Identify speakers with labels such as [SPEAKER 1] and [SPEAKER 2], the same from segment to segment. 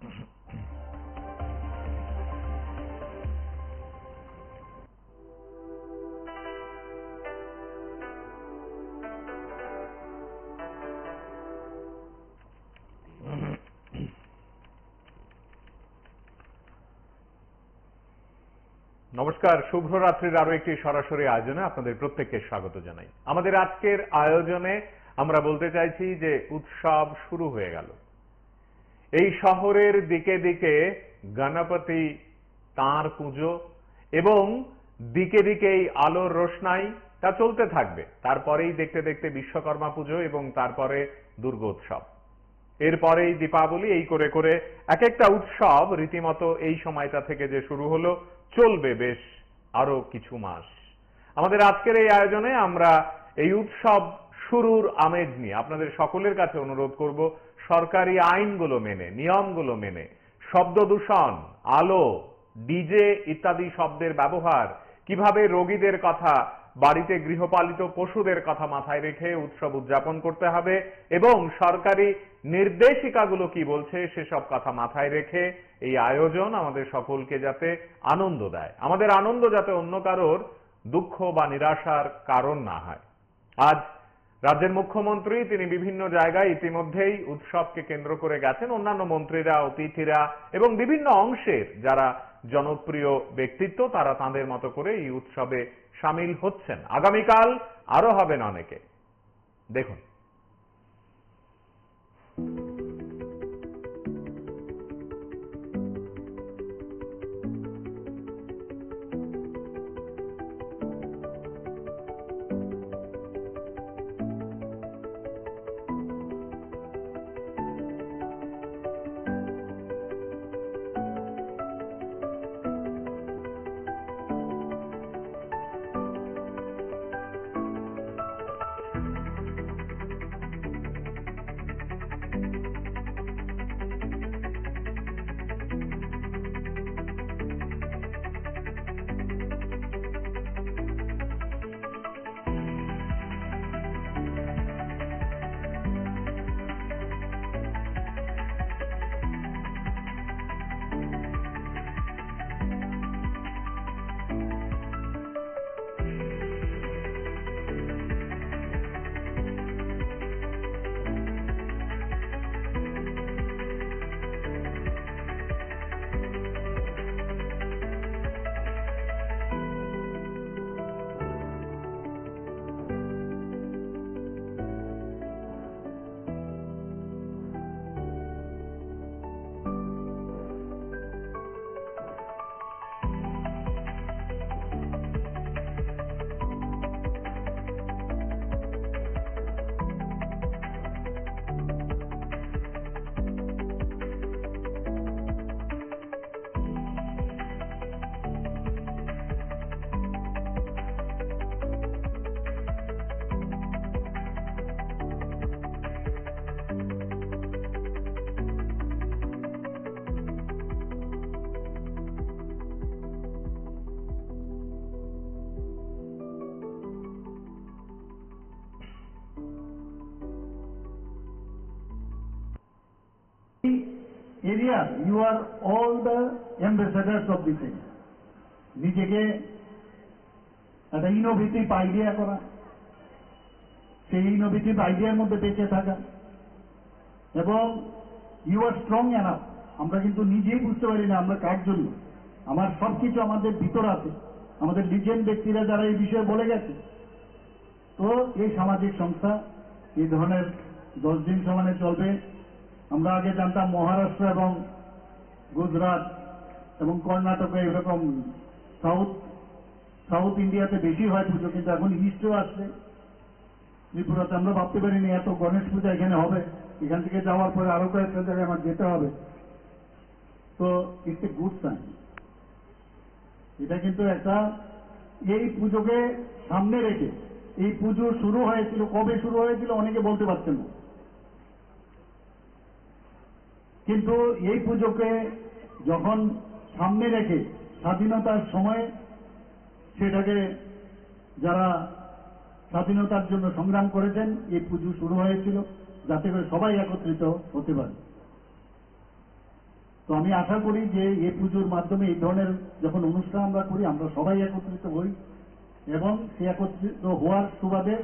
[SPEAKER 1] নমস্কার, শুভরাত্রির আরো একটি সরাসরি আয়োজনে আপনাদের প্রত্যেককে স্বাগত জানাই। আমাদের আজকের আয়োজনে আমরা বলতে চাইছি যে উৎসব শুরু হয়ে গেল। এই শহরের দিকে দিকে গণপতি তাঁর পুজো এবং দিকে দিকে এই আলোর রোশনাই তা চলতে থাকবে। তারপরেই দেখতে দেখতে বিশ্বকর্মা পুজো এবং তারপরে দুর্গোৎসব, এরপরেই দীপাবলি, এই করে করে এক একটা উৎসব রীতিমতো এই সময়টা থেকে যে শুরু হলো চলবে বেশ আরো কিছু মাস। আমাদের আজকের এই আয়োজনে আমরা এই উৎসব শুরুর আমেজ নিয়ে আপনাদের সকলের কাছে অনুরোধ করব, সরকারি আইনগুলো মেনে, নিয়মগুলো মেনে, শব্দ দূষণ, আলো, ডিজে ইত্যাদি শব্দের ব্যবহার, কিভাবে রোগীদের কথা, বাড়িতে গৃহপালিত পশুদের কথা মাথায় রেখে উৎসব উদযাপন করতে হবে এবং সরকারি নির্দেশিকাগুলো কি বলছে সেসব কথা মাথায় রেখে এই আয়োজন আমাদের সকলকে যাতে আনন্দ দেয়, আমাদের আনন্দ যাতে অন্য কারোর দুঃখ বা নিরাশার কারণ না হয়। আজ রাজ্যের মুখ্যমন্ত্রী তিনি বিভিন্ন জায়গায় ইতিমধ্যেই উৎসবকে কেন্দ্র করে গেছেন। অন্যান্য মন্ত্রীরা, অতিথিরা এবং বিভিন্ন অংশের যারা জনপ্রিয় ব্যক্তিত্ব তারা তাদের মতো করে এই উৎসবে সামিল হচ্ছেন। আগামীকাল আরো হবেন অনেকে, দেখুন।
[SPEAKER 2] area, you are all the ambassadors of this area. নিজেকে একটা ইনোভেটিভ আইডিয়া করা, সেই ইনোভেটিভ আইডিয়ার মধ্যে বেঁচে থাকা এবং ইউ আর স্ট্রং এনাফ। আমরা কিন্তু নিজেই বুঝতে পারি না আমরা কার জন্য। আমার সবকিছু আমাদের ভিতর আছে, আমাদের লিজেন্ড ব্যক্তিরা যারা এই বিষয়ে বলে গেছে। তো এই সামাজিক সংস্থা এই ধরনের 10 দিন সমানে চলবে। আমরা আগে জানতাম মহারাষ্ট্র এবং গুজরাট এবং কর্ণাটকে এরকম সাউথ ইন্ডিয়াতে বেশি হয় পুজো, কিন্তু এখন ইস্টও আসছে। ত্রিপুরাতে আমরা ভাবতে পারিনি এত গণেশ পূজা এখানে হবে। এখান থেকে যাওয়ার পরে আরো কয়েকটা জায়গায় আমার যেতে হবে। তো ইটস এ গুড সাইন। এটা কিন্তু একটা, এই পুজোকে সামনে রেখে, এই পুজো শুরু হয়েছিল, কবে শুরু হয়েছিল অনেকে বলতে পারছেন না, কিন্তু এই পুজোকে যখন সামনে রেখে স্বাধীনতার সময় সেটাকে যারা স্বাধীনতার জন্য সংগ্রাম করেছেন এই পুজো শুরু হয়েছিল যাতে করে সবাই একত্রিত হতে পারে। তো আমি আশা করি যে এই পুজোর মাধ্যমে এই ধরনের যখন অনুষ্ঠান আমরা করি আমরা সবাই একত্রিত হই এবং সে একত্রিত হওয়ার সুবাদে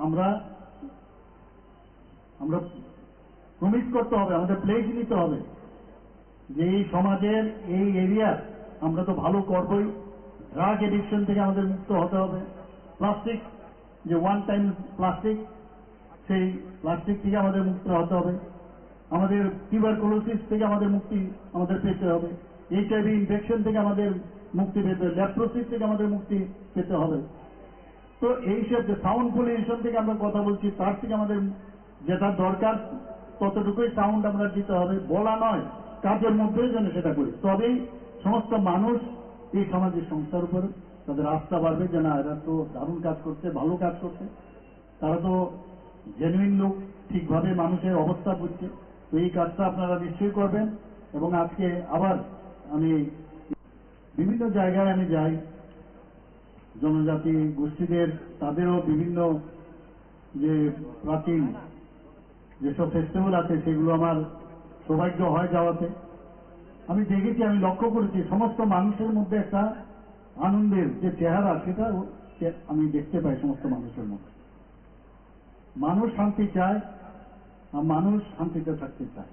[SPEAKER 2] আমরা আমরা প্রমিস করতে হবে, আমাদের প্লেজ নিতে হবে যে এই সমাজের এই এরিয়ার আমরা তো ভালো করবই, ড্রাগ এডিকশন থেকে আমাদের মুক্ত হতে হবে, প্লাস্টিক যে ওয়ান টাইম প্লাস্টিক সেই প্লাস্টিক থেকে আমাদের মুক্ত হতে হবে, আমাদের টিউবারকুলোসিস থেকে আমাদের মুক্তি আমাদের পেতে হবে, HIV ইনফেকশন থেকে আমাদের মুক্তি পেতে হবে, লেপ্রোসিস থেকে আমাদের মুক্তি পেতে হবে। তো এইসব যে সাউন্ড পলিউশন থেকে আমরা কথা বলছি তার থেকে আমাদের যেটা দরকার ততটুকুই সাউন্ড আমরা দিতে হবে, বলা নয় কাজের মধ্যেই যেন সেটা করি, তবেই সমস্ত মানুষ এই সামাজিক সংস্থার উপর তাদের আস্থা বাড়বে যে না এরা তো দারুণ কাজ করছে, ভালো কাজ করছে, তারা তো জেনুইন লোক, ঠিকভাবে মানুষের অবস্থা বুঝছে। তো এই কাজটা আপনারা নিশ্চয়ই করবেন। এবং আজকে আবার আমি বিভিন্ন জায়গায় আমি যাই, জনজাতি গোষ্ঠীদের তাদেরও বিভিন্ন যে প্রাচীন যেসব ফেস্টিভ্যাল আছে সেগুলো আমার সৌভাগ্য হয় যাওয়াতে। আমি দেখেছি, আমি লক্ষ্য করেছি সমস্ত মানুষের মধ্যে একটা আনন্দের যে চেহারা সেটা আমি দেখতে পাই সমস্ত মানুষের মধ্যে। মানুষ শান্তি চায় আর মানুষ শান্তিতে থাকতে চায়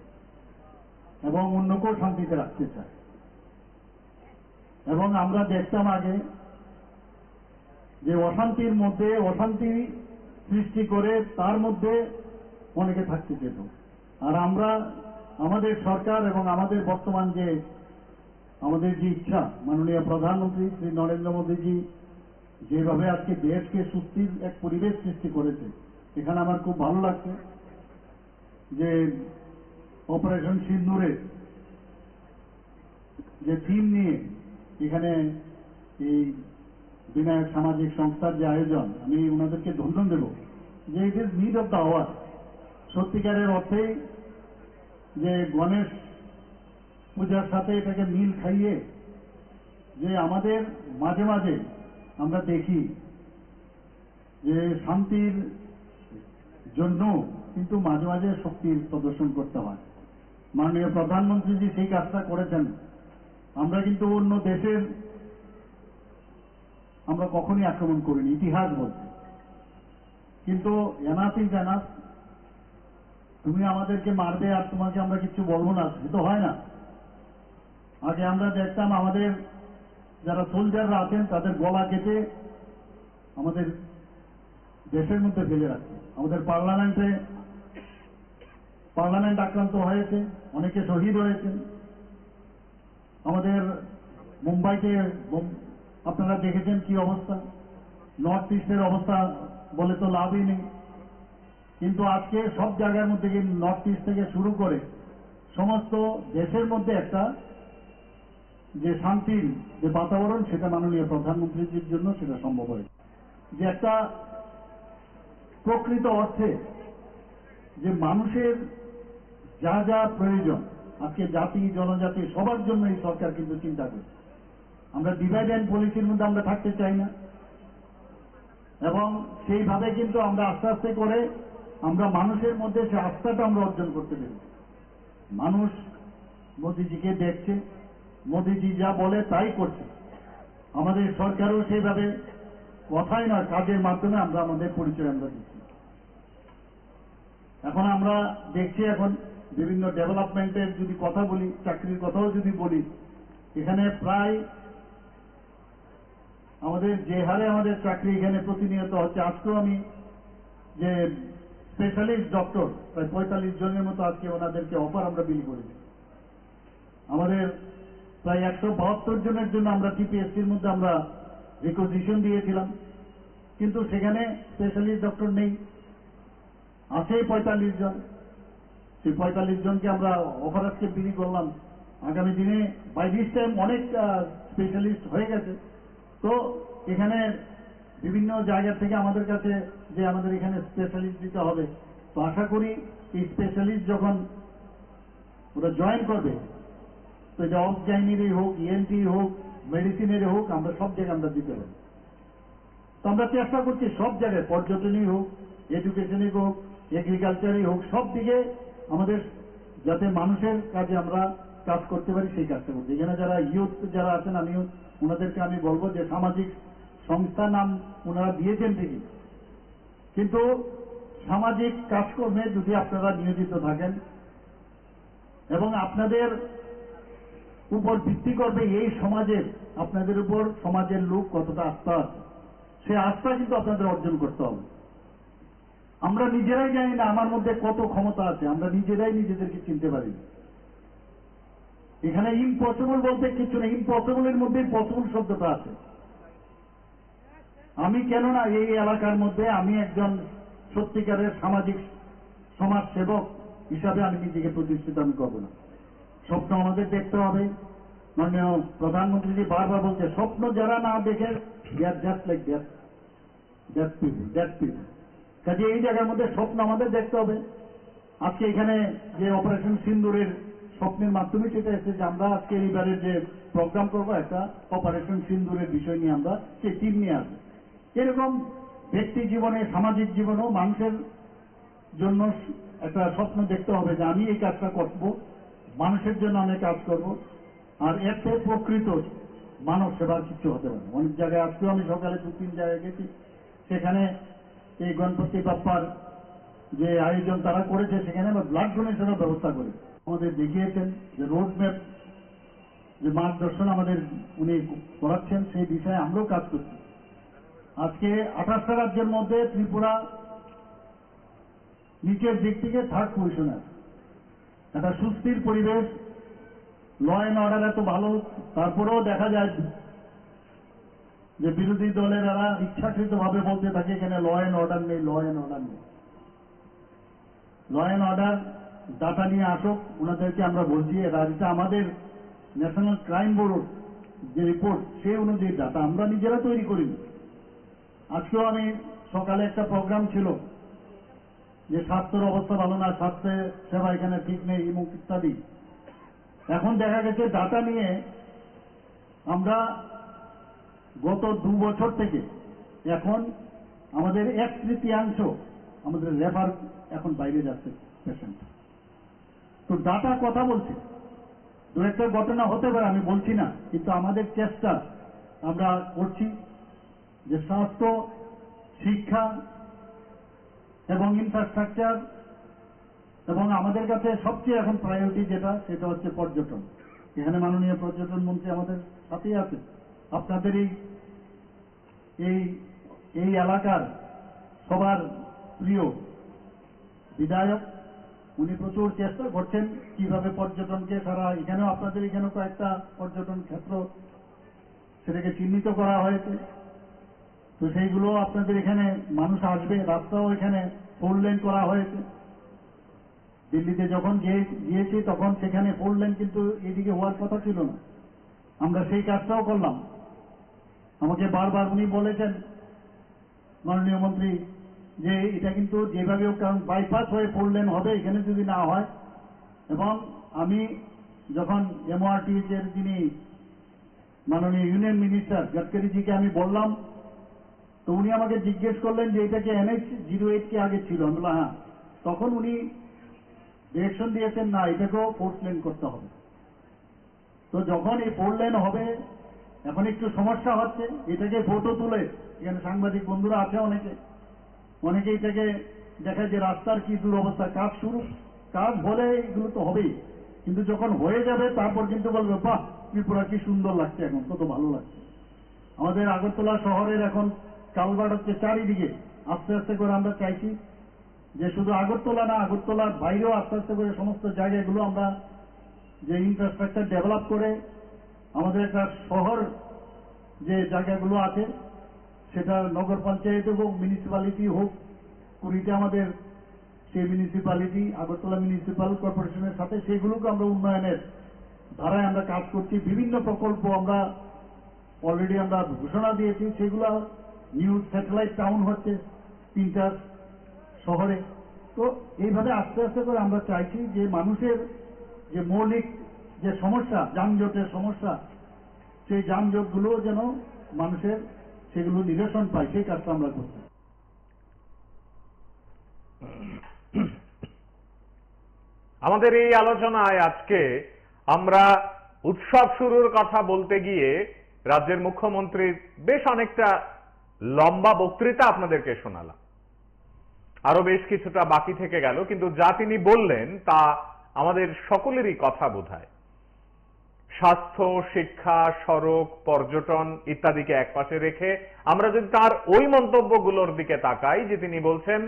[SPEAKER 2] এবং অন্যকেও শান্তিতে রাখতে চায়। এবং আমরা দেখতাম আগে যে অশান্তির মধ্যে অশান্তি সৃষ্টি করে তার মধ্যে অনেকে থাকতে যেত। আর আমরা আমাদের সরকার এবং আমাদের বর্তমান যে আমাদের যে ইচ্ছা, মাননীয় প্রধানমন্ত্রী শ্রী নরেন্দ্র মোদীজি যেভাবে আজকে দেশকে সুস্থির এক পরিবেশ সৃষ্টি করেছে, এখানে আমার খুব ভালো লাগছে যে অপারেশন সিন্দুরের যে থিম নিয়ে এখানে এই বিনায়ক সামাজিক সংস্থার যে আয়োজন, আমি ওনাদেরকে ধন্যবাদ দেব যে it is need of the hour. সত্যিকারের অর্থেই যে গণেশ পূজার সাথে এটাকে মিল খাইয়ে যে আমাদের মাঝে মাঝে আমরা দেখি যে শান্তির জন্য কিন্তু মাঝে মাঝে শক্তির প্রদর্শন করতে হয়। মাননীয় প্রধানমন্ত্রীজি সেই কাজটা করেছেন। আমরা কিন্তু অন্য দেশের আমরা কখনই আক্রমণ করিনি, ইতিহাস বলছে। কিন্তু এনাফ ইজ এনাফ, তুমি আমাদেরকে মারবে আর তোমাকে আমরা কিছু বলবো না, সে তো হয় না। আগে আমরা দেখতাম আমাদের যারা সোলজাররা আছেন তাদের গলা কেটে আমাদের দেশের মধ্যে ফেলে রাখছে। আমাদের পার্লামেন্ট আক্রান্ত হয়েছে, অনেকে শহীদ হয়েছে। আমাদের মুম্বাইতে আপনারা দেখেছেন কি অবস্থা, নর্থ ইস্টের অবস্থা বলে তো লাভই নেই। কিন্তু আজকে সব জায়গার মধ্যে নর্থ ইস্ট থেকে শুরু করে সমস্ত দেশের মধ্যে একটা যে শান্তির যে বাতাবরণ সেটা মাননীয় প্রধানমন্ত্রীর জন্য সেটা সম্ভব হয়েছে। যে একটা প্রকৃত অর্থে যে মানুষের যা যা প্রয়োজন আজকে জাতি জনজাতি সবার জন্য এই সরকার কিন্তু চিন্তা করছে। আমরা ডিভাইড অ্যান্ড পলিসির মধ্যে আমরা থাকতে চাই না এবং সেইভাবে কিন্তু আমরা আস্তে আস্তে করে আমরা মানুষের মধ্যে সে আস্থাটা আমরা অর্জন করতে পেরেছি। মানুষ মোদিজিকে দেখছে, মোদিজি যা বলে তাই করছে। আমাদের সরকারও সেইভাবে কথাই নয় কাজের মাধ্যমে আমরা আমাদের পরিচয় আমরা দিচ্ছি। এখন আমরা দেখছি এখন বিভিন্ন ডেভেলপমেন্টের যদি কথা বলি, চাকরির কথাও যদি বলি, এখানে প্রায় আমাদের যে হারে আমাদের চাকরি এখানে প্রতিনিয়ত হচ্ছে, আজকেও আমি যে স্পেশালিস্ট ডক্টর প্রায় 45 জনের মতো আজকে ওনাদেরকে অফার আমরা বিলি করেছি। আমাদের প্রায় 172 জনের জন্য আমরা টিপিএসসির মধ্যে আমরা রিকোজিশন দিয়েছিলাম, কিন্তু সেখানে স্পেশালিস্ট ডক্টর নেই, আছে 45 জন। সেই 45 জনকে আমরা অফার আজকে বিলি করলাম। আগামী দিনে বাই দিস টাইম অনেক স্পেশালিস্ট হয়ে গেছে। তো এখানে বিভিন্ন জায়গা থেকে আমাদের কাছে যে আমাদের এখানে স্পেশালিস্ট দিতে হবে, তো আশা করি এই স্পেশালিস্ট যখন ওরা জয়েন করবে, তো এটা অবজাইনেরই হোক, ENT হোক, মেডিসিনের হোক, আমরা সব জায়গায় আমরা দিতে পারি। তো আমরা চেষ্টা করছি সব জায়গায়, পর্যটনই হোক, এডুকেশনই হোক, এগ্রিকালচারই হোক, সব দিকে আমাদের যাতে মানুষের কাজে আমরা কাজ করতে পারি সেই কাজটা করছি। এখানে যারা ইউথ যারা আছেন আমিও ওনাদেরকে আমি বলবো যে সামাজিক সংস্থা নাম ওনারা দিয়েছেন ঠিকই, কিন্তু সামাজিক কাজকর্মে যদি আপনারা নিয়োজিত থাকেন এবং আপনাদের উপর ভিত্তি করবে এই সমাজের, আপনাদের উপর সমাজের লোক কতটা আস্থা আছে, সে আস্থা কিন্তু আপনাদের অর্জন করতে হবে। আমরা নিজেরাই জানি না আমার মধ্যে কত ক্ষমতা আছে, আমরা নিজেরাই নিজেদেরকে চিনতে পারি না। এখানে ইম্পসিবল বলতে কিছু নেই, ইম্পসিবলের মধ্যে পসিবল শব্দটা আছে। আমি কেননা এই এলাকার মধ্যে আমি একজন সত্যিকারের সামাজিক সমাজ সেবক হিসাবে আমি নিজেকে প্রতিষ্ঠিত আমি করব না। স্বপ্ন আমাদের দেখতে হবে। মাননীয় প্রধানমন্ত্রীজি বারবার বলছে স্বপ্ন যারা না দেখে জাস্ট লাইক দ্যাট পিপল। কাজে এই জায়গার মধ্যে স্বপ্ন আমাদের দেখতে হবে। আজকে এখানে যে অপারেশন সিন্দুরের স্বপ্নের মাধ্যমে সেটা এসেছে যে আমরা আজকে এইবারের যে প্রোগ্রাম করবো একটা অপারেশন সিন্দুরের বিষয় নিয়ে আমরা সেই টিম নিয়ে আসবো। এরকম ব্যক্তি জীবনে সামাজিক জীবনেও মানুষের জন্য একটা স্বপ্ন দেখতে হবে যে আমি এই কাজটা করব, মানুষের জন্য আমি কাজ করব, আর এতে প্রকৃত মানব সেবার কিছু হতে পারে। অনেক জায়গায় আজকেও আমি সকালে 2-3 জায়গায় গেছি, সেখানে এই গণপতি বাপ্পার যে আয়োজন তারা করেছে সেখানে আমরা ব্লাড ডোনেশনের ব্যবস্থা করি। আমাদের দেখিয়েছেন যে রোড ম্যাপ, যে মার্গদর্শন আমাদের উনি করাচ্ছেন, সেই বিষয়ে আমরাও কাজ করছি। আজকে 28টা রাজ্যের মধ্যে ত্রিপুরা নিচের দিক থেকে 3rd পজিশনে আছে। একটা সুস্থির পরিবেশ, ল অ্যান্ড অর্ডার এত ভালো, তারপরেও দেখা যায় যে বিরোধী দলের এরা ইচ্ছাকৃত ভাবে বলতে থাকে এখানে ল অ্যান্ড অর্ডার নেই, ল অ্যান্ড অর্ডার নেই। ল অ্যান্ড অর্ডার ডাটা নিয়ে আসুক, ওনাদেরকে আমরা বলছি এটা আমাদের ন্যাশনাল ক্রাইম ব্যুরো যে রিপোর্ট সেই অনুযায়ী ডাটা আমরা নিজেরা তৈরি করিনি। আজকেও আমি সকালে একটা প্রোগ্রাম ছিল যে স্বাস্থ্যের অবস্থা ভালো না, স্বাস্থ্য সেবা এখানে ঠিক নেই এবং ইত্যাদি। এখন দেখা গেছে ডাটা নিয়ে আমরা গত 2 বছর থেকে এখন আমাদের 1/3 আমাদের রেফার এখন বাইরে যাচ্ছে পেশেন্ট। তো ডাটা কথা বলছে, দু একটা ঘটনা হতে পারে আমি বলছি না, কিন্তু আমাদের চেষ্টা আমরা করছি যে স্বাস্থ্য, শিক্ষা এবং ইনফ্রাস্ট্রাকচার এবং আমাদের কাছে সবচেয়ে এখন প্রায়োরিটি যেটা সেটা হচ্ছে পর্যটন। এখানে মাননীয় পর্যটন মন্ত্রী আমাদের সাথেই আছে। আপনাদের এই এলাকার সবার প্রিয় বিধায়ক, উনি প্রচুর চেষ্টা করছেন কিভাবে পর্যটনকে সারা এখানেও আপনাদের এখানেও কয়েকটা পর্যটন ক্ষেত্র সেটাকে চিহ্নিত করা হয়েছে। তো সেইগুলো আপনাদের এখানে মানুষ আসবে, রাস্তাও এখানে 4 লেন করা হয়েছে। দিল্লিতে যখন গিয়েছি তখন সেখানে 4 লেন কিন্তু এদিকে হওয়ার কথা ছিল না, আমরা সেই কাজটাও করলাম। আমাকে বারবার উনি বলেছেন মাননীয় মন্ত্রী যে এটা কিন্তু যেভাবেও, কারণ বাইপাস হয়ে 4 লেন হবে এখানে যদি না হয়। এবং আমি যখন MRTH এর যিনি মাননীয় ইউনিয়ন মিনিস্টার গডকারিজিকে আমি বললাম, তো উনি আমাকে জিজ্ঞেস করলেন যে এটাকে NH-08 কি আগে ছিল? আমি বললাম হ্যাঁ। তখন উনি ডিরেকশন দিয়েছেন না, এটাকেও 4 লেন করতে হবে। তো যখন এই 4 লেন হবে, এখন একটু সমস্যা হচ্ছে, এটাকে ফটো তুলে এখানে সাংবাদিক বন্ধুরা আছে অনেকে এটাকে দেখায় যে রাস্তার কি দুরবস্থা। কাজ হলে এগুলো তো হবেই, কিন্তু যখন হয়ে যাবে তারপর কিন্তু বলবে বাহ ত্রিপুরা কি সুন্দর লাগছে, এখন কত ভালো লাগছে। আমাদের আগরতলা শহরের এখন কালভার্ট হচ্ছে চারিদিকে, আস্তে আস্তে করে আমরা চাইছি যে শুধু আগরতলা না, আগরতলার বাইরেও আস্তে আস্তে করে সমস্ত জায়গাগুলো আমরা যে ইনফ্রাস্ট্রাকচার ডেভেলপ করে আমাদের একটা শহর যে জায়গাগুলো আছে সেটা নগর পঞ্চায়েত হোক, মিউনিসিপ্যালিটি হোক, কুড়িটা আমাদের সেই মিউনিসিপ্যালিটি আগরতলা মিউনিসিপ্যাল কর্পোরেশনের সাথে সেগুলোকে আমরা উন্নয়নের ধারায় আমরা কাজ করছি। বিভিন্ন প্রকল্প আমরা অলরেডি আমরা ঘোষণা দিয়েছি, সেগুলো নিউ স্যাটেলাইট টাউন হচ্ছে 3টা শহরে। তো এইভাবে আস্তে আস্তে করে আমরা চাইছি যে মানুষের যে মৌলিক যে সমস্যা, যানজটের সমস্যা, সেই যানজটগুলো যেন মানুষের সেগুলো নিরসন পায়, সেই কাজটা আমরা করছি।
[SPEAKER 1] আমাদের এই আলোচনায় আজকে আমরা উৎসব শুরুর কথা বলতে গিয়ে রাজ্যের মুখ্যমন্ত্রীর বেশ অনেকটা লম্বা বক্তৃতা আপনাদেরকে শোনালাম। আরো বেশ কিছুটা বাকি থেকে গেল, কিন্তু যা তিনি বললেন তা আমাদের সকলেরই কথা বোঝায়। স্বাস্থ্য, শিক্ষা, সড়ক, পর্যটন ইত্যাদিকে একপাশে রেখে আমরা যদি তার ওই মন্তব্যগুলোর দিকে তাকাই যে তিনি বলছেন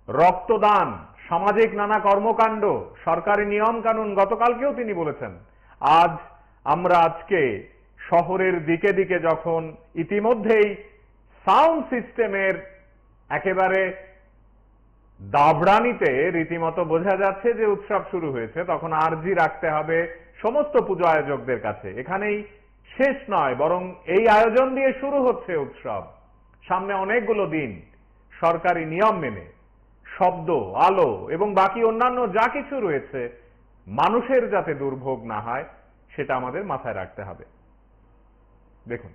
[SPEAKER 1] রক্তদান, সামাজিক নানা কর্মকাণ্ড, সরকারি নিয়ম কানুন, গতকালকেও তিনি বলেছেন। আজকে শহরের দিকে দিকে যখন ইতিমধ্যেই সাউন্ড সিস্টেমের একেবারে দাবড়ানিতে রীতিমতো বোঝা যাচ্ছে যে উৎসব শুরু হয়েছে, তখন আরজি রাখতে হবে সমস্ত পুজো আয়োজকদের কাছে, এখানেই শেষ নয়, বরং এই আয়োজন দিয়ে শুরু হচ্ছে উৎসব। সামনে অনেকগুলো দিন সরকারি নিয়ম মেনে শব্দ, আলো এবং বাকি অন্যান্য যা কিছু রয়েছে মানুষের যাতে দুর্ভোগ না হয় সেটা আমাদের মাথায় রাখতে হবে। দেখুন,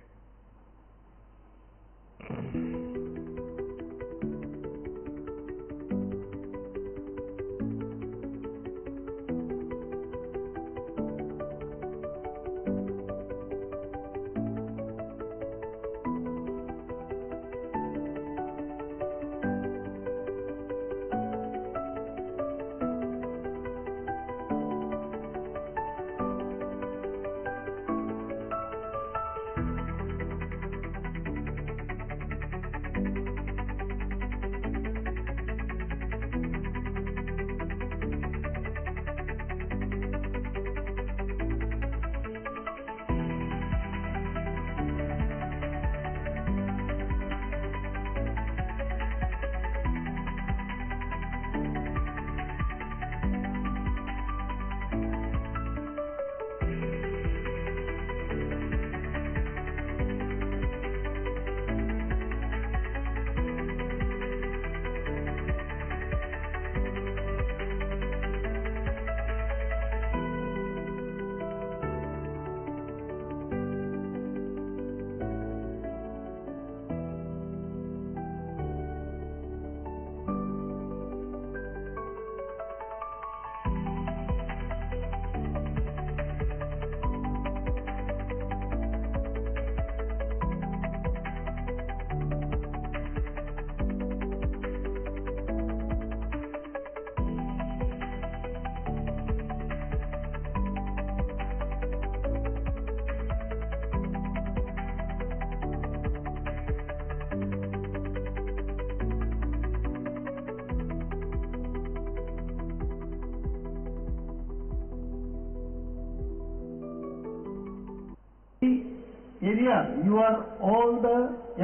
[SPEAKER 2] area you are all the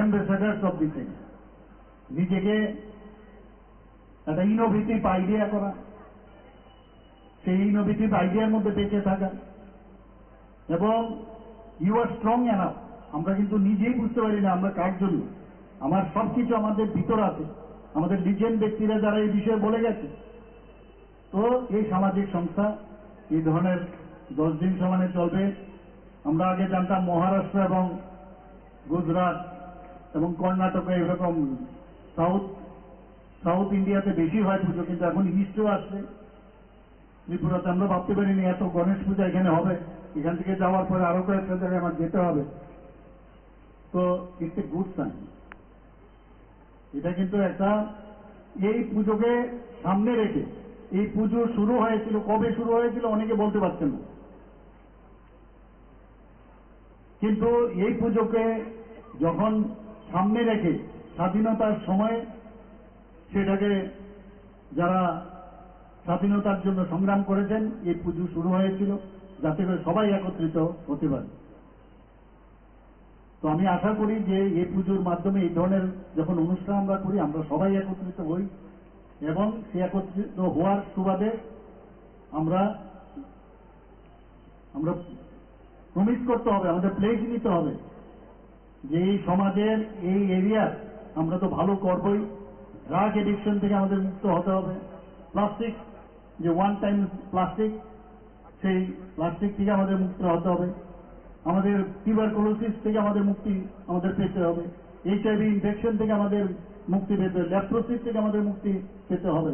[SPEAKER 2] ambassadors of this area. নিজেকে একটা ইনোভেটিভ আইডিয়া করা, সেই ইনোভেটিভ আইডিয়ার মধ্যে বেঁচে থাকা, এবং ইউ আর স্ট্রং এনাফ। আমরা কিন্তু নিজেই বুঝতে পারি না আমরা কার জন্য। আমার সবকিছু আমাদের ভিতর আছে, আমাদের লিজেন্ড ব্যক্তিরা যারা এই বিষয়ে বলে গেছে। তো এই সামাজিক সংস্থা এই ধরনের 10 দিন সমানে চলবে। আমরা আগে জানতাম মহারাষ্ট্র এবং গুজরাট এবং কর্ণাটকে এরকম সাউথ ইন্ডিয়াতে বেশি হয় পুজো, কিন্তু এখন ইস্টও আসছে। ত্রিপুরাতে আমরা ভাবতে পারিনি এত গণেশ পূজা এখানে হবে। এখান থেকে যাওয়ার পরে আরো কয়েকটা জায়গায় আমার যেতে হবে। তো ইটস এ গুড সাইন। এটা কিন্তু একটা, এই পুজোকে সামনে রেখে, এই পুজো শুরু হয়েছিল, কবে শুরু হয়েছিল অনেকে বলতে পারছেন না, কিন্তু এই পুজোকে যখন সামনে রেখে স্বাধীনতার সময় সেটাকে যারা স্বাধীনতার জন্য সংগ্রাম করেছেন, এই পুজো শুরু হয়েছিল যাতে করে সবাই একত্রিত হতে পারে। তো আমি আশা করি যে এই পুজোর মাধ্যমে এই ধরনের যখন অনুষ্ঠান আমরা করি, আমরা সবাই একত্রিত হই, এবং সে একত্রিত হওয়ার সুবাদে আমরা প্রমিস করতে হবে, আমাদের প্লেজ নিতে হবে যে এই সমাজের এই এরিয়ার আমরা তো ভালো করবই। ড্রাগ এডিকশন থেকে আমাদের মুক্ত হতে হবে। প্লাস্টিক, যে ওয়ান টাইম প্লাস্টিক, সেই প্লাস্টিক থেকে আমাদের মুক্ত হতে হবে। আমাদের টিউবারকুলোসিস থেকে আমাদের মুক্তি আমাদের পেতে হবে। এইচআইভি ইনফেকশন থেকে আমাদের মুক্তি পেতে হবে। লেপ্রোসিস থেকে আমাদের মুক্তি পেতে হবে।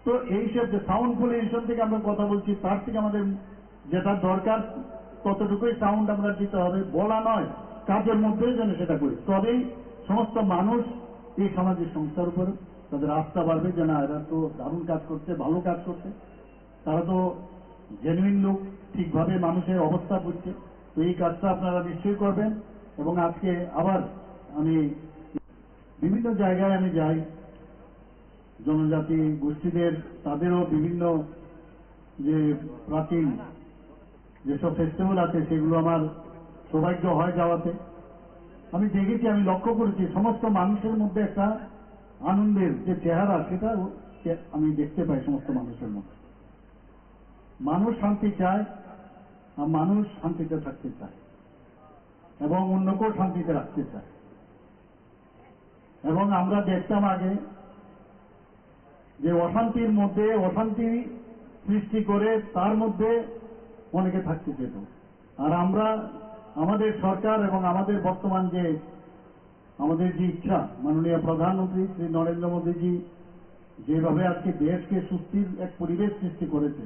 [SPEAKER 2] তো এইসব যে সাউন্ড পলিউশন থেকে আমরা কথা বলছি, তার থেকে আমাদের যেটা দরকার ততটুকুই সাউন্ড আমরা দিতে হবে, বলা নয়, কাজের মধ্যেই যেন সেটা করি। তবেই সমস্ত মানুষ এই সামাজিক সংস্থার উপর তাদের আস্থা বাড়বে যে না, এরা তো দারুণ কাজ করছে, ভালো কাজ করছে, তারা তো জেনুইন লোক, ঠিকভাবে মানুষের অবস্থা বুঝছে। তো এই কাজটা আপনারা নিশ্চয়ই করবেন। এবং আজকে আবার আমি বিভিন্ন জায়গায় আমি যাই, জনজাতি গোষ্ঠীদের তাদেরও বিভিন্ন যে প্রাচীন যেসব ফেস্টিভ্যাল আছে সেগুলো আমার সৌভাগ্য হয় যাওয়াতে। আমি দেখেছি, আমি লক্ষ্য করেছি সমস্ত মানুষের মধ্যে একটা আনন্দের যে চেহারা সেটা আমি দেখতে পাই সমস্ত মানুষের মধ্যে। মানুষ শান্তি চায় আর মানুষ শান্তিতে থাকতে চায় এবং অন্যকেও শান্তিতে রাখতে চায়। এবং আমরা দেখতাম আগে যে অশান্তির মধ্যে অশান্তি সৃষ্টি করে তার মধ্যে অনেকে থাকতে চেত। আর আমরা আমাদের সরকার এবং আমাদের বর্তমান যে আমাদের যে ইচ্ছা, মাননীয় প্রধানমন্ত্রী শ্রী নরেন্দ্র মোদীজি যেভাবে আজকে দেশকে সুস্থির এক পরিবেশ সৃষ্টি করেছে,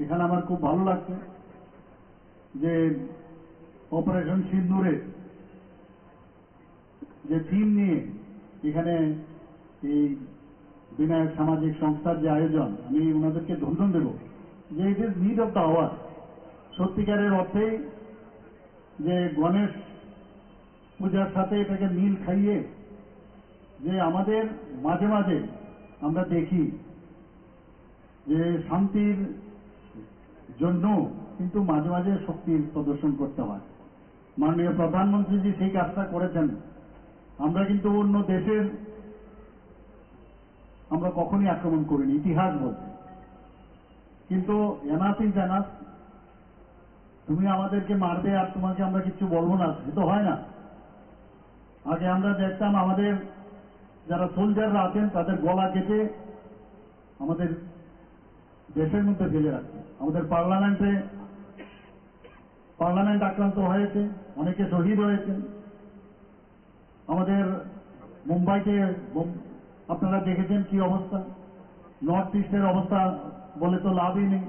[SPEAKER 2] এখানে আমার খুব ভালো লাগছে যে অপারেশন সিন্দুরের যে থিম নিয়ে এখানে এই বিনায়ক সামাজিক সংস্থার যে আয়োজন, আমি ওনাদেরকে ধন্যবাদ দেব যে it is need of the hour. সত্যিকারের অর্থেই যে গণেশ পূজার সাথে এটাকে মিল খাইয়ে যে আমাদের মাঝে মাঝে আমরা দেখি যে শান্তির জন্য কিন্তু মাঝে মাঝে শক্তির প্রদর্শন করতে হয়। মাননীয় প্রধানমন্ত্রীজি সেই কাজটা করেছেন। আমরা কিন্তু অন্য দেশের আমরা কখনই আক্রমণ করিনি ইতিহাস বলতে, কিন্তু এনাফ ইজ এনাফ। তুমি আমাদেরকে মারবে আর তোমাকে আমরা কিছু বলবো না, সে তো হয় না। আগে আমরা দেখতাম আমাদের যারা সোলজাররা আছেন তাদের গলা কেটে আমাদের দেশের মধ্যে ফেলে রাখছে। আমাদের পার্লামেন্ট আক্রান্ত হয়েছে, অনেকে শহীদ হয়েছেন। আমাদের মুম্বাইতে আপনারা দেখেছেন কি অবস্থা, নর্থ ইস্টের অবস্থা বলে তো লাভই নেই।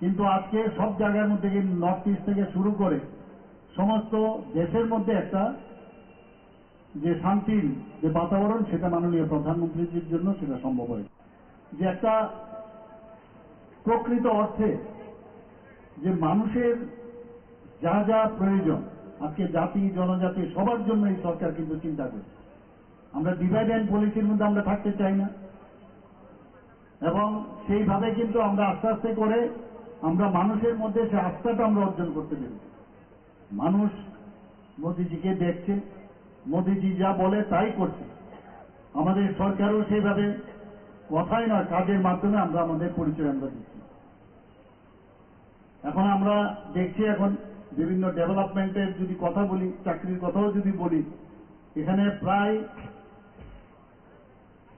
[SPEAKER 2] কিন্তু আজকে সব জায়গার মধ্যে নর্থ ইস্ট থেকে শুরু করে সমস্ত দেশের মধ্যে একটা যে শান্তির যে বাতাবরণ, সেটা মাননীয় প্রধানমন্ত্রীর জন্য সেটা সম্ভব হয়েছে। যে একটা প্রকৃত অর্থে যে মানুষের যা যা প্রয়োজন, আজকে জাতি জনজাতি সবার জন্য এই সরকার কিন্তু চিন্তা করছে। আমরা ডিভাইড অ্যান্ড পলিসির মধ্যে আমরা থাকতে চাই না, এবং সেইভাবে কিন্তু আমরা আস্তে আস্তে করে আমরা মানুষের মধ্যে সে আস্থাটা আমরা অর্জন করতে পেরেছি। মানুষ মোদিজিকে দেখছে, মোদিজি যা বলে তাই করছে। আমাদের সরকারও সেইভাবে কথাই নয় কাজের মাধ্যমে আমরা আমাদের পরিচয় আমরা দিচ্ছি। এখন আমরা দেখছি, এখন বিভিন্ন ডেভেলপমেন্টের যদি কথা বলি, চাকরির কথাও যদি বলি, এখানে প্রায়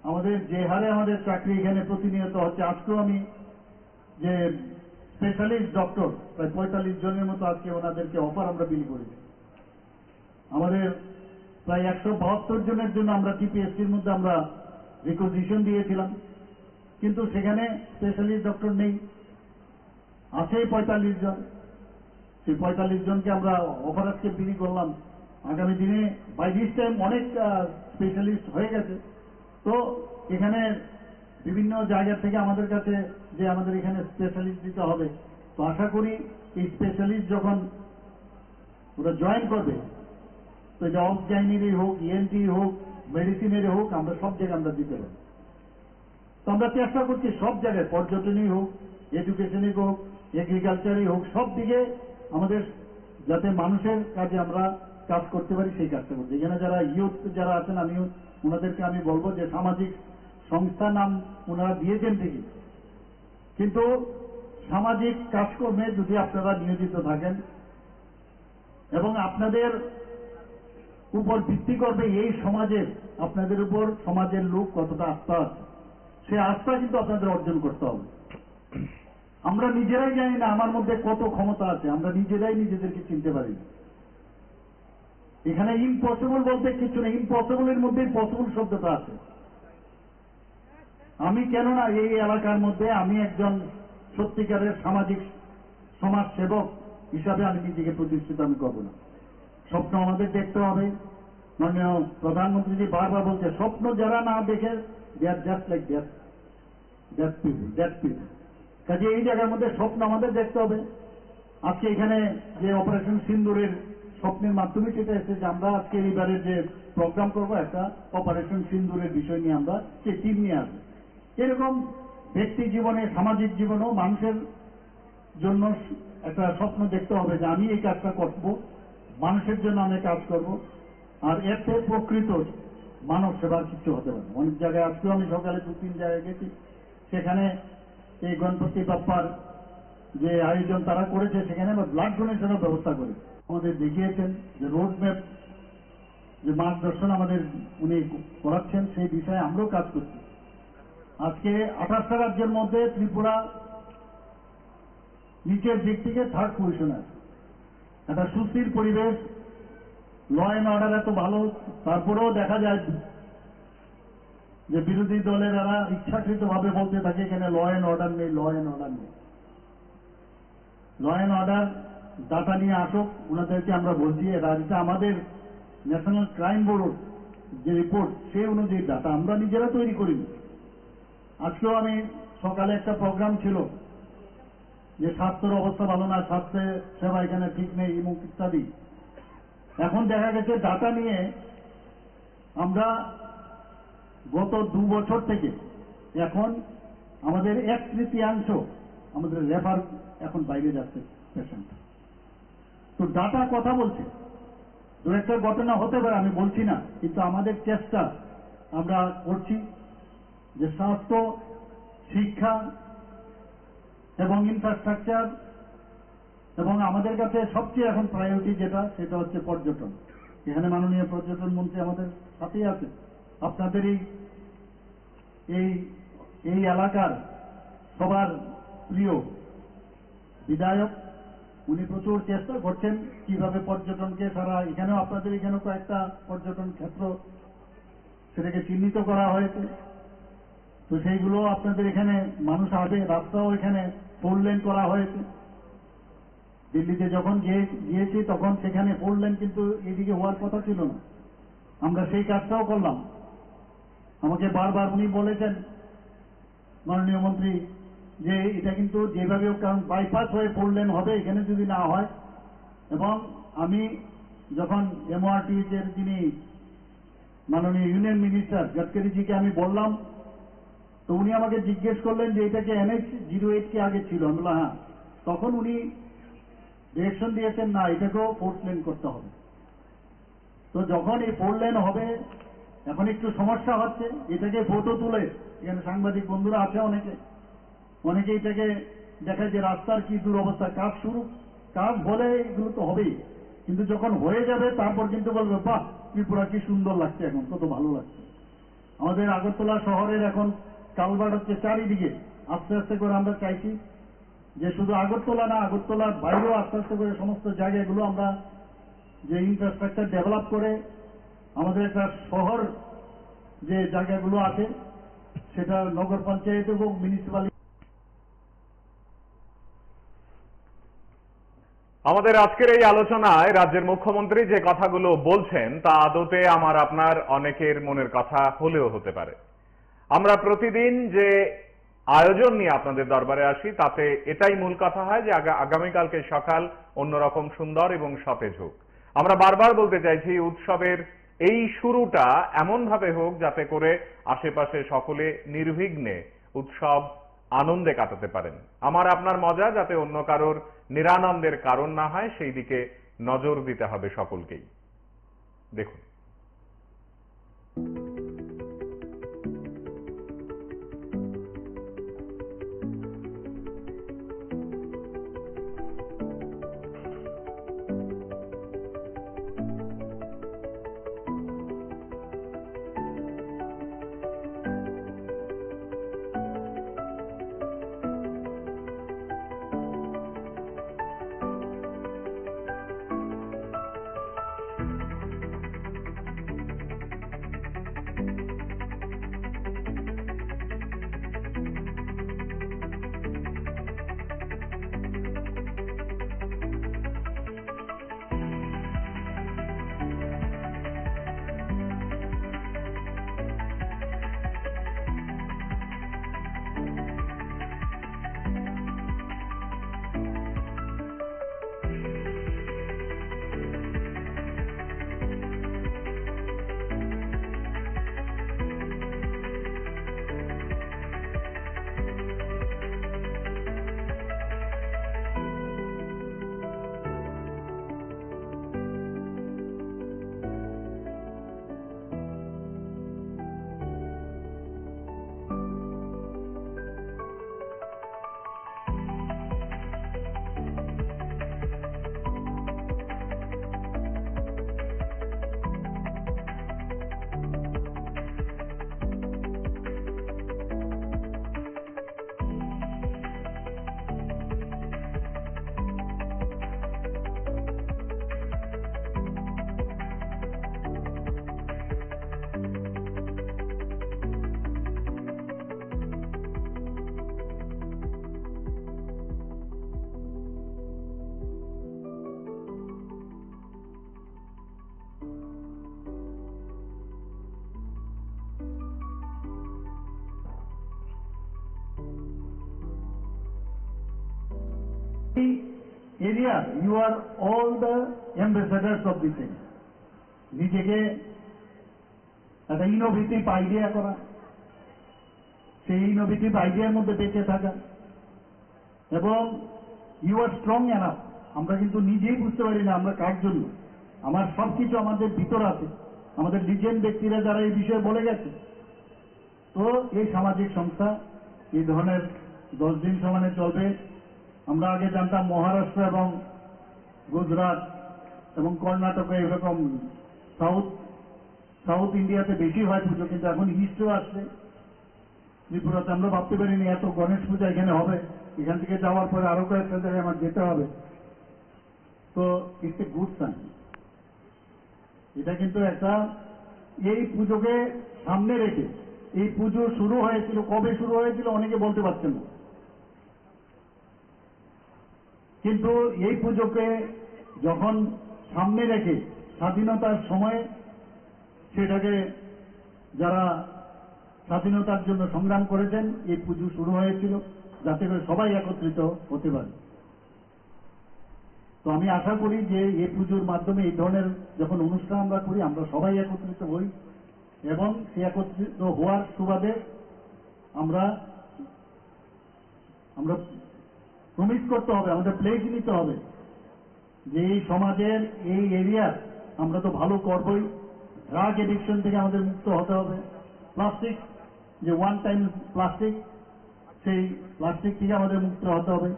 [SPEAKER 2] আমাদের যে হারে আমাদের চাকরি এখানে প্রতিনিয়ত হচ্ছে, আজকেও আমি যে স্পেশালিস্ট ডক্টর প্রায় 45 জনের মতো আজকে ওনাদেরকে অফার আমরা বিলি করেছি। আমাদের প্রায় 172 জনের জন্য আমরা টিপিএসসির মধ্যে আমরা রিকোজিশন দিয়েছিলাম, কিন্তু সেখানে স্পেশালিস্ট ডক্টর নেই, আছে 45 জন। সেই 45 জনকে আমরা অফার আজকে বিলি করলাম। আগামী দিনে বাই দিস টাইম অনেক স্পেশালিস্ট হয়ে গেছে। তো এখানে বিভিন্ন জায়গা থেকে আমাদের কাছে যে আমাদের এখানে স্পেশালিস্ট দিতে হবে, তো আশা করি এই স্পেশালিস্ট যখন ওরা জয়েন করবে, তো এটা অবজাইনেরই হোক, ইএনটি হোক, মেডিসিনেরই হোক, আমরা সব জায়গায় আমরা দিতে পারি। তো আমরা চেষ্টা করছি সব জায়গায়, পর্যটনই হোক, এডুকেশনই হোক, এগ্রিকালচারই হোক, সব দিকে আমাদের যাতে মানুষের কাজে আমরা কাজ করতে পারি সেই কাজটা করছি। এখানে যারা ইউথ যারা আছেন, আমিও ওনাদেরকে আমি বলবো যে সামাজিক সংস্থা নাম ওনারা দিয়েছেন ঠিকই, কিন্তু সামাজিক কাজকর্মে যদি আপনারা নিয়োজিত থাকেন এবং আপনাদের উপর ভিত্তি করবে এই সমাজের, আপনাদের উপর সমাজের লোক কতটা আস্থা আছে, সে আস্থা কিন্তু আপনাদের অর্জন করতে হবে। আমরা নিজেরাই জানি না আমার মধ্যে কত ক্ষমতা আছে, আমরা নিজেরাই নিজেদেরকে চিনতে পারি না। এখানে ইম্পসিবল বলতে কিছু নেই, ইম্পসিবলের মধ্যেই পসিবল শব্দটা আছে। আমি কেননা এই এলাকার মধ্যে আমি একজন সত্যিকারের সামাজিক সমাজ সেবক হিসাবে আমি নিজেকে প্রতিষ্ঠিত আমি করবো না। স্বপ্ন আমাদের দেখতে হবে। মাননীয় প্রধানমন্ত্রীজি বারবার বলছে, স্বপ্ন যারা না দেখে দে আর জাস্ট লাইক দ্যাট পিপল। কাজে এই জায়গার মধ্যে স্বপ্ন আমাদের দেখতে হবে। আজকে এখানে যে অপারেশন সিন্দুরের স্বপ্নের মাধ্যমে সেটা এসেছে, আমরা আজকে এইবারের যে প্রোগ্রাম করবো একটা অপারেশন সিন্দুরের বিষয় নিয়ে আমরা সেই টিম নিয়ে আসবো। এরকম ব্যক্তি জীবনে, সামাজিক জীবনেও মানুষের জন্য একটা স্বপ্ন দেখতে হবে যে আমি এই কাজটা করব, মানুষের জন্য আমি কাজ করব। আর এতে প্রকৃত মানব সেবার কিছু হতে পারে। অনেক জায়গায় আজকেও আমি সকালে 2-3 জায়গায় গেছি, সেখানে এই গণপতি বাপ্পার যে আয়োজন তারা করেছে, সেখানে আমরা ব্লাড ডোনেশনের ব্যবস্থা করি। আমাদের দেখিয়েছেন যে রোড ম্যাপ, যে মার্গদর্শন আমাদের উনি করাচ্ছেন, সেই বিষয়ে আমরাও কাজ করছি। আজকে 28টা রাজ্যের মধ্যে ত্রিপুরা নিচের দিক থেকে 3rd পজিশনে আছে। একটা সুস্থির পরিবেশ, ল অ্যান্ড অর্ডার এত ভালো, তারপরেও দেখা যায় যে বিরোধী দলের এরা ইচ্ছাকৃতভাবে বলতে থাকে এখানে ল অ্যান্ড অর্ডার নেই, ল অ্যান্ড অর্ডার নেই। ল অ্যান্ড অর্ডার ডাটা নিয়ে আসুক, ওনাদেরকে আমরা বলছি এটা আমাদের ন্যাশনাল ক্রাইম ব্যুরোর যে রিপোর্ট, সেই অনুযায়ী ডাটা আমরা নিজেরা তৈরি করিনি। আজকেও আমি সকালে একটা প্রোগ্রাম ছিল যে স্বাস্থ্যের অবস্থা ভালো না, স্বাস্থ্য সেবা এখানে ঠিক নেই এবং ইত্যাদি। এখন দেখা গেছে ডাটা নিয়ে আমরা গত 2 বছর থেকে এখন আমাদের 1/3 আমাদের রেফার এখন বাইরে যাচ্ছে পেশেন্ট। তো ডাটা কথা বলছে। দু একটা ঘটনা হতে পারে, আমি বলছি না, কিন্তু আমাদের চেষ্টা আমরা করছি যে স্বাস্থ্য, শিক্ষা এবং ইনফ্রাস্ট্রাকচার, এবং আমাদের কাছে সবচেয়ে এখন প্রায়োরিটি যেটা, সেটা হচ্ছে পর্যটন। এখানে মাননীয় পর্যটন মন্ত্রী আমাদের সাথেই আছে। আপনাদের এই এলাকার সবার প্রিয় বিধায়ক, উনি প্রচুর চেষ্টা করছেন কিভাবে পর্যটনকে সারা, এখানেও আপনাদের এখানেও কয়েকটা পর্যটন ক্ষেত্র সেটাকে চিহ্নিত করা হয়েছে। তো সেইগুলো আপনাদের এখানে মানুষ আসবে, রাস্তাও এখানে 4 লেন করা হয়েছে। দিল্লিতে যখন গিয়েছি তখন সেখানে 4 লেন কিন্তু এদিকে হওয়ার কথা ছিল না, আমরা সেই কাজটাও করলাম। আমাকে বারবার উনি বলেছেন মাননীয় মন্ত্রী যে এটা কিন্তু যেভাবে হোক, কারণ বাইপাস হয়ে 4 লেন হবে, এখানে যদি না হয়। এবং আমি যখন MORTH এর যিনি মাননীয় ইউনিয়ন মিনিস্টার গডকারিজিকে আমি বললাম, তো উনি আমাকে জিজ্ঞেস করলেন যে এটাকে NH-08 কি আগে ছিল? আমি বললাম হ্যাঁ। তখন উনি ডিরেকশন দিয়েছেন না, এটাকেও 4 লেন করতে হবে। তো যখন এই 4 লেন হবে, এখন একটু সমস্যা হচ্ছে, এটাকে ফটো তুলে, এখানে সাংবাদিক বন্ধুরা আছে অনেকে এটাকে দেখায় যে রাস্তার কি দুরবস্থা। কাজ হলে এগুলো তো হবেই, কিন্তু যখন হয়ে যাবে তারপর কিন্তু বলবে বাহ, ত্রিপুরা কি সুন্দর লাগছে, এখন কত ভালো লাগছে। আমাদের আগরতলা শহরের এখন কালভার্ট হচ্ছে চারিদিকে। আস্তে আস্তে করে আমরা চাইছি যে শুধু আগরতলা না, আগরতলার বাইরেও আস্তে আস্তে করে সমস্ত জায়গাগুলো আমরা যে ইনফ্রাস্ট্রাকচার ডেভেলপ করে আমাদের একটা শহর যে জায়গাগুলো আছে, সেটা নগর পঞ্চায়েত এবং মিউনিসিপ্যালিটি।
[SPEAKER 1] আমাদের আজকের এই আলোচনায় রাজ্যের মুখ্যমন্ত্রী যে কথাগুলো বলছেন তা আদতে আমার আপনার অনেকের মনের কথা হলেও হতে পারে। আমরা প্রতিদিন যে আয়োজন নিয়ে আপনাদের দরবারে আসি, তাতে এটাই মূল কথা হয় যে আগামীকালকে সকাল অন্যরকম সুন্দর এবং সতেজ হোক। আমরা বারবার বলতে চাইছি উৎসবের এই শুরুটা এমন ভাবে হোক যাতে করে আশেপাশে সকলে নির্বিঘ্নে উৎসব আনন্দে কাটাতে পারেন। আমার আপনার মজা যাতে অন্য কারোর নিরানন্দের কারণ না হয়, সেই দিকে নজর দিতে হবে সকলকেই। দেখুন,
[SPEAKER 2] area you are all the ambassadors of the same. নিজেকে একটা ইনোভেটিভ আইডিয়া করা, সেই ইনোভেটিভ আইডিয়ার মধ্যে বেঁচে থাকা, এবং ইউ আর স্ট্রং এনাফ। আমরা কিন্তু নিজেই বুঝতে পারি না আমরা কার জন্য। আমার সবকিছু আমাদের ভিতর আছে, আমাদের লিজেন্ড ব্যক্তিরা যারা এই বিষয়ে বলে গেছে। তো এই সামাজিক সংস্থা এই ধরনের 10 দিন সমানে চলবে। আমরা আগে জানতাম মহারাষ্ট্র এবং গুজরাট এবং কর্ণাটকে এরকম সাউথ ইন্ডিয়াতে বেশি হয় পুজো, কিন্তু এখন ইস্টও আসছে। ত্রিপুরাতে আমরা ভাবতে পারিনি এত গণেশ পূজা এখানে হবে। এখান থেকে যাওয়ার পরে আরো কয়েকটা জায়গায় আমার যেতে হবে। তো ইটস এ গুড সাইন। এটা কিন্তু একটা, এই পুজোকে সামনে রেখে, এই পুজো শুরু হয়েছিল, কবে শুরু হয়েছিল অনেকে বলতে পারছেন না, কিন্তু এই পুজোকে যখন সামনে রেখে স্বাধীনতার সময়ে সেটাকে যারা স্বাধীনতার জন্য সংগ্রাম করেছেন, এই পুজো শুরু হয়েছিল যাতে করে সবাই একত্রিত হতে পারে। তো আমি আশা করি যে এই পুজোর মাধ্যমে এই ধরনের যখন অনুষ্ঠান আমরা করি, আমরা সবাই একত্রিত হই, এবং সেই একত্রিত হওয়ার সুবাদে আমরা প্রমিস করতে হবে, আমাদের প্লেজ নিতে হবে যে এই সমাজের এই এরিয়ার আমরা তো ভালো করবই। ড্রাগ এডিকশন থেকে আমাদের মুক্ত হতে হবে। প্লাস্টিক, যে ওয়ান টাইম প্লাস্টিক, সেই প্লাস্টিক থেকে আমাদের মুক্ত হতে হবে।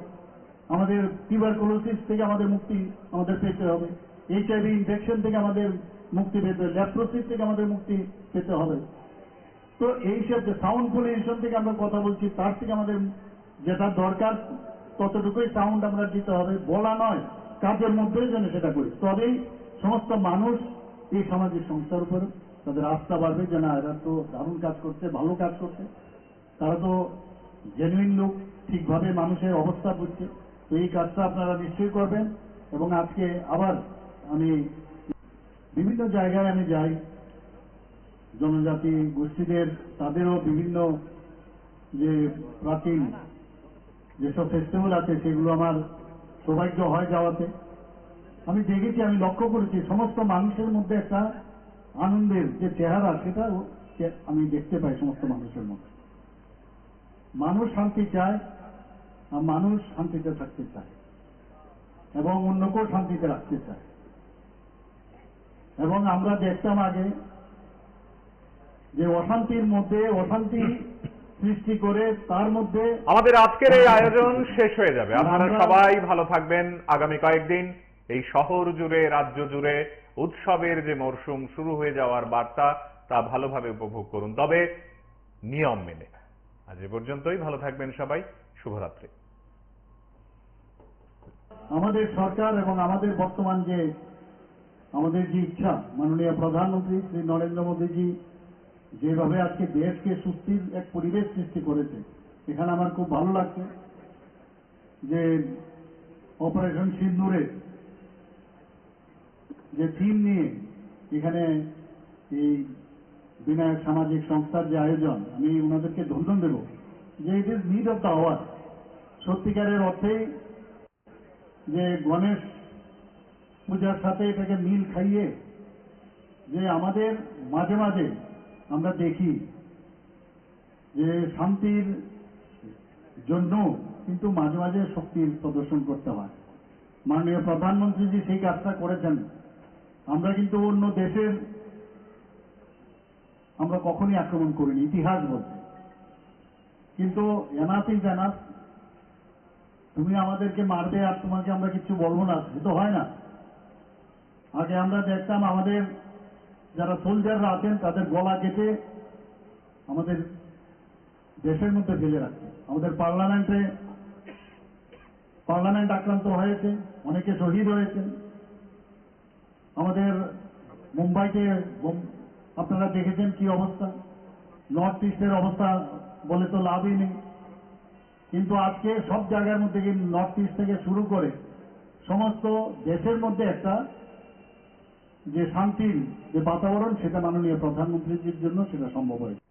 [SPEAKER 2] আমাদের টিউবারকুলোসিস থেকে আমাদের মুক্তি আমাদের পেতে হবে। HIV ইনফেকশন থেকে আমাদের মুক্তি পেতে হবে। ল্যাপ্রোসিস থেকে আমাদের মুক্তি পেতে হবে। তো এইসব যে সাউন্ড পলিউশন থেকে আমরা কথা বলছি, তার থেকে আমাদের যেটা দরকার ততটুকুই সাউন্ড আমরা দিতে হবে, বলা নয়, কাজের মধ্যেই যেন সেটা করি। তবেই সমস্ত মানুষ এই সামাজিক সংস্থার উপর তাদের আস্থা বাড়বে যে না, এরা তো দারুণ কাজ করছে, ভালো কাজ করছে, তারা তো জেনুইন লোক, ঠিকভাবে মানুষের অবস্থা বুঝছে। তো এই কাজটা আপনারা নিশ্চয়ই করবেন। এবং আজকে আবার আমি বিভিন্ন জায়গায় আমি যাই, জনজাতি গোষ্ঠীদের তাদেরও বিভিন্ন যে প্রাচীন যেসব ফেস্টিভ্যাল আছে সেগুলো আমার সৌভাগ্য হয় যাওয়াতে। আমি দেখেছি, আমি লক্ষ্য করেছি সমস্ত মানুষের মধ্যে একটা আনন্দের যে চেহারা, সেটা আমি দেখতে পাই সমস্ত মানুষের মধ্যে। মানুষ শান্তি চায়, আর মানুষ শান্তিতে থাকতে চায় এবং অন্যকেও শান্তিতে রাখতে চায়। এবং আমরা দেখতাম আগে যে অশান্তির মধ্যে অশান্তি সৃষ্টি করে তার মধ্যে
[SPEAKER 1] আমাদের আজকের এই আয়োজন শেষ হয়ে যাবে। আপনারা সবাই ভালো থাকবেন। আগামী কয়েকদিন এই শহর জুড়ে, রাজ্য জুড়ে উৎসবের যে মরশুম শুরু হয়ে যাওয়ার বার্তা, তা ভালোভাবে উপভোগ করুন, তবে নিয়ম মেনে। আজ এ পর্যন্তই। ভালো থাকবেন সবাই। শুভরাত্রি।
[SPEAKER 2] আমাদের সরকার এবং আমাদের বর্তমান যে আমাদের যে ইচ্ছা, মাননীয় প্রধানমন্ত্রী শ্রী নরেন্দ্র মোদীজি যেভাবে আজকে দেশকে সুস্থির এক পরিবেশ সৃষ্টি করেছে, এখানে আমার খুব ভালো লাগছে যে অপারেশন সিন্দুরে যে থিম নিয়ে এখানে এই বিনায়ক সামাজিক সংস্থার যে আয়োজন, আমি ওনাদেরকে ধন্যবাদ দেব যে it is need of the hour. সত্যিকারের অর্থেই যে গণেশ পূজার সাথে এটাকে মিল খাইয়ে, যে আমাদের মাঝে মাঝে আমরা দেখি যে শান্তির জন্য কিন্তু মাঝে মাঝে শক্তির প্রদর্শন করতে হয়। মাননীয় প্রধানমন্ত্রীজি সেই কাজটা করেছেন। আমরা কিন্তু অন্য দেশের আমরা কখনই আক্রমণ করিনি, ইতিহাস বলছে। কিন্তু এনাফ ইজ এনাফ। তুমি আমাদেরকে মারবে আর তোমাকে আমরা কিছু বলবো না, সে তো হয় না। আগে আমরা দেখতাম আমাদের যারা সোলজাররা আছেন তাদের গলা কেটে আমাদের দেশের মধ্যে ফেলে রাখছে। আমাদের পার্লামেন্ট আক্রান্ত হয়েছে, অনেকে শহীদ হয়েছে। আমাদের মুম্বাইতে আপনারা দেখেছেন কি অবস্থা। নর্থ ইস্টের অবস্থা বলে তো লাভই নেই। কিন্তু আজকে সব জায়গার মধ্যে নর্থ ইস্ট থেকে শুরু করে সমস্ত দেশের মধ্যে একটা যে শান্তির যে বাতাবরণ, সেটা মাননীয় প্রধানমন্ত্রীজির জন্য সেটা সম্ভব হয়েছে।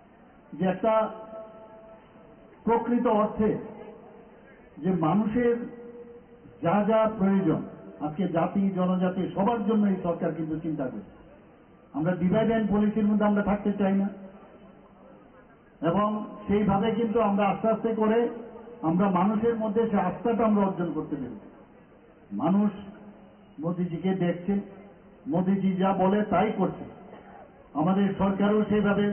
[SPEAKER 2] যে একটা প্রকৃত অর্থে যে মানুষের যা যা প্রয়োজন আজকে জাতি জনজাতি সবার জন্য এই সরকার কিন্তু চিন্তা করছে। আমরা ডিভাইড অ্যান্ড পলিসির মধ্যে আমরা থাকতে চাই না, এবং সেইভাবে কিন্তু আমরা আস্তে আস্তে করে আমরা মানুষের মধ্যে সে আস্থাটা আমরা অর্জন করতে পেরেছি। মানুষ মোদিজিকে দেখছে, মোদিজি যা বলে তাই করছে। আমাদের সরকারও সেইভাবে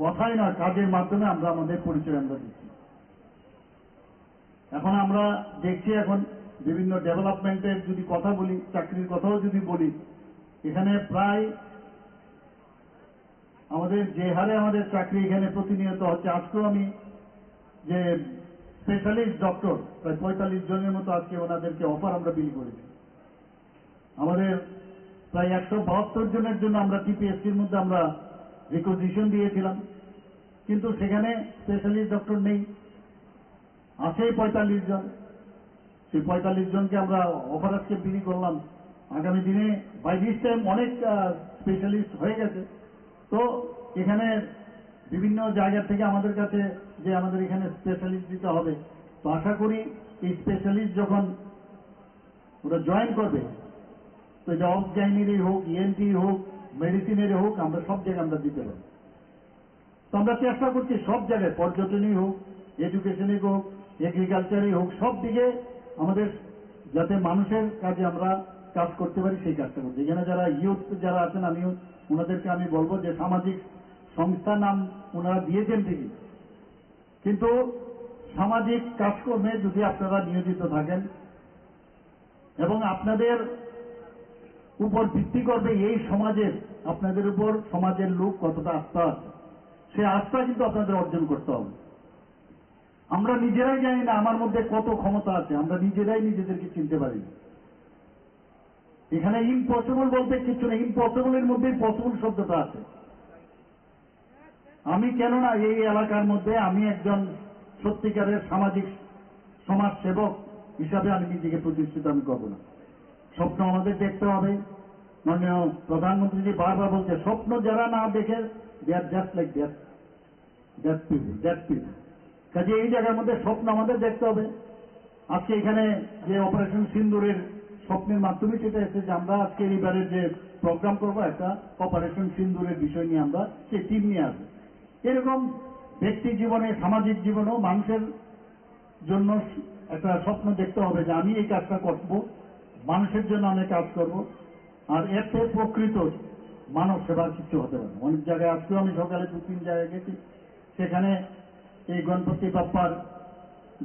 [SPEAKER 2] কথাই নয় কাজের মাধ্যমে আমরা আমাদের পরিচয় আমরা দিচ্ছি। এখন আমরা দেখছি এখন বিভিন্ন ডেভেলপমেন্টের যদি কথা বলি, চাকরির কথাও যদি বলি, এখানে প্রায় আমাদের যে হারে আমাদের চাকরি এখানে প্রতিনিয়ত হচ্ছে, আজকেও আমি যে স্পেশালিস্ট ডক্টর প্রায় 45 জনের মতো আজকে ওনাদেরকে অফার আমরা বিল করেছি। আমাদের প্রায় 172 জনের জন্য আমরা টিপিএসসির মধ্যে আমরা রিকোজিশন দিয়েছিলাম, কিন্তু সেখানে স্পেশালিস্ট ডক্টর নেই, আছে 45 জন। সেই 45 জনকে আমরা অফার আজকে বিলি করলাম। আগামী দিনে বাই দিস টাইম অনেক স্পেশালিস্ট হয়ে গেছে। তো এখানে বিভিন্ন জায়গা থেকে আমাদের কাছে যে আমাদের এখানে স্পেশালিস্ট দিতে হবে, তো আশা করি এই স্পেশালিস্ট যখন ওরা জয়েন করবে, তো এটা অবগাইনেরই হোক, ইএনটি হোক, মেডিসিনেরই হোক, আমরা সব জায়গায় আমরা দিতে পারি। তো আমরা চেষ্টা করছি সব জায়গায়, পর্যটনই হোক, এডুকেশনই হোক, এগ্রিকালচারই হোক, সব দিকে আমাদের যাতে মানুষের কাজে আমরা কাজ করতে পারি সেই কাজটা করছি। এখানে যারা ইউথ যারা আছেন, আমিও ওনাদেরকে আমি বলবো যে সামাজিক সংস্থার নাম ওনারা দিয়েছেন ঠিকই, কিন্তু সামাজিক কাজকর্মে যদি আপনারা নিয়োজিত থাকেন এবং আপনাদের উপর ভিত্তি করবে এই সমাজের, আপনাদের উপর সমাজের লোক কতটা আস্থা আছে, সে আস্থা কিন্তু আপনাদের অর্জন করতে হবে। আমরা নিজেরাই জানি না আমার মধ্যে কত ক্ষমতা আছে, আমরা নিজেরাই নিজেদেরকে চিনতে পারি না। এখানে ইম্পসিবল বলতে কিছু নেই, ইম্পসিবলের মধ্যেই পসিবল শব্দটা আছে। আমি কেননা এই এলাকার মধ্যে আমি একজন সত্যিকারের সামাজিক সমাজ সেবক হিসাবে আমি নিজেকে প্রতিষ্ঠিত আমি করব না। স্বপ্ন আমাদের দেখতে হবে। মাননীয় প্রধানমন্ত্রীজি বারবার বলছে, স্বপ্ন যারা না দেখে দে আর জাস্ট লাইক দ্যাট পিপল। কাজে এই জায়গার মধ্যে স্বপ্ন আমাদের দেখতে হবে। আজকে এখানে যে অপারেশন সিন্দুরের স্বপ্নের মাধ্যমে সেটা এসেছে যে আমরা আজকে এইবারের যে প্রোগ্রাম করবো একটা অপারেশন সিন্দুরের বিষয় নিয়ে আমরা সেই টিম নিয়ে আসবো। এরকম ব্যক্তি জীবনে, সামাজিক জীবনেও মানুষের জন্য একটা স্বপ্ন দেখতে হবে যে আমি এই কাজটা করব, মানুষের জন্য আমি কাজ করব, আর এতে প্রকৃত মানব সেবার কিছু হতে পারে। অনেক জায়গায় আজকেও আমি সকালে 2-3 জায়গায় গেছি, সেখানে এই গণপতি বাপ্পার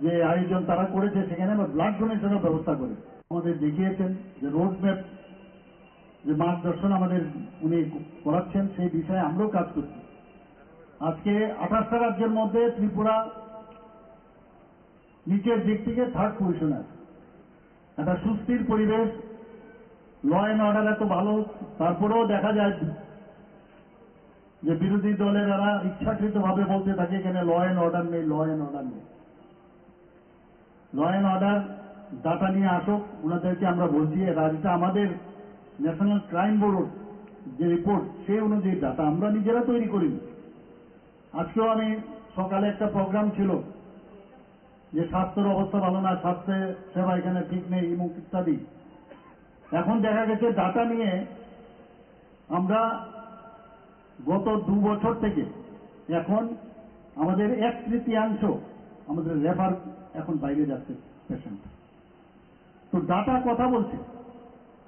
[SPEAKER 2] যে আয়োজন তারা করেছে, সেখানে আমরা ব্লাড ডোনেশনের ব্যবস্থা করি। আমাদের দেখিয়েছেন যে রোড ম্যাপ, যে মার্গদর্শন আমাদের উনি করাচ্ছেন, সেই বিষয়ে আমরাও কাজ করছি। আজকে 28টা রাজ্যের মধ্যে ত্রিপুরা নিচের দিক থেকে 3rd পজিশনে আছে। একটা সুস্থির পরিবেশ, ল অ্যান্ড অর্ডার এত ভালো, তারপরেও দেখা যায় যে বিরোধী দলের এরা ইচ্ছাকৃতভাবে বলতে থাকে এখানে ল অ্যান্ড অর্ডার নেই, ল অ্যান্ড অর্ডার নেই। ল অ্যান্ড অর্ডার ডাটা নিয়ে আসুক, ওনাদেরকে আমরা বলছি এটা আমাদের ন্যাশনাল ক্রাইম ব্যুরোর যে রিপোর্ট সেই অনুযায়ী ডাটা আমরা নিজেরা তৈরি করিনি। আজকেও আমি সকালে একটা প্রোগ্রাম ছিল যে স্বাস্থ্যের অবস্থা ভালো না, স্বাস্থ্য সেবা এখানে ঠিক নেই এবং ইত্যাদি। এখন দেখা গেছে ডাটা নিয়ে আমরা গত 2 বছর থেকে এখন আমাদের 1/3 আমাদের রেফার এখন বাইরে যাচ্ছে পেশেন্ট। তো ডাটা কথা বলছে।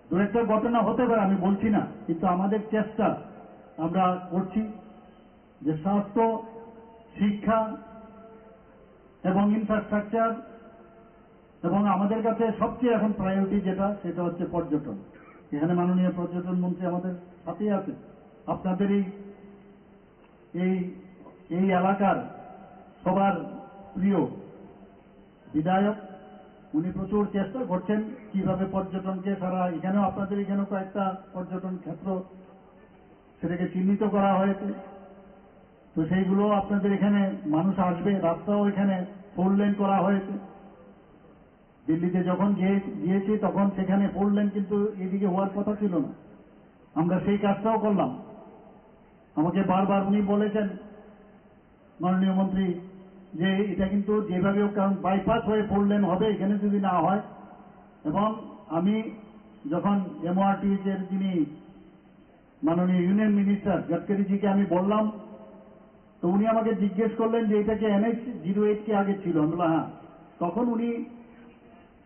[SPEAKER 2] দু একটা ঘটনা হতে পারে, আমি বলছি না, কিন্তু আমাদের চেষ্টা আমরা করছি যে স্বাস্থ্য, শিক্ষা এবং ইনফ্রাস্ট্রাকচার, এবং আমাদের কাছে সবচেয়ে এখন প্রায়োরিটি যেটা, সেটা হচ্ছে পর্যটন। এখানে মাননীয় পর্যটন মন্ত্রী আমাদের সাথেই আছে। আপনাদের এই এলাকার সবার প্রিয় বিধায়ক, উনি প্রচুর চেষ্টা করছেন কিভাবে পর্যটনকে সারা, এখানেও আপনাদের এখানেও কয়েকটা পর্যটন ক্ষেত্র সেটাকে চিহ্নিত করা হয়েছে। তো সেইগুলো আপনাদের এখানে মানুষ আসবে, রাস্তাও এখানে 4 লেন করা হয়েছে। দিল্লিতে যখন গিয়েছি তখন সেখানে 4 লেন কিন্তু এদিকে হওয়ার কথা ছিল না, আমরা সেই কাজটাও করলাম। আমাকে বারবার উনি বলেছেন মাননীয় মন্ত্রী যে এটা কিন্তু যেভাবে হোক, কারণ বাইপাস হয়ে 4 লেন হবে, এখানে যদি না হয় এবং আমি যখন MORTH এর যিনি মাননীয় ইউনিয়ন মিনিস্টার গডকারিজিকে আমি বললাম, তো উনি আমাকে জিজ্ঞেস করলেন যে এটাকে NH-08 কি আগে ছিল? আমি বললাম হ্যাঁ। তখন উনি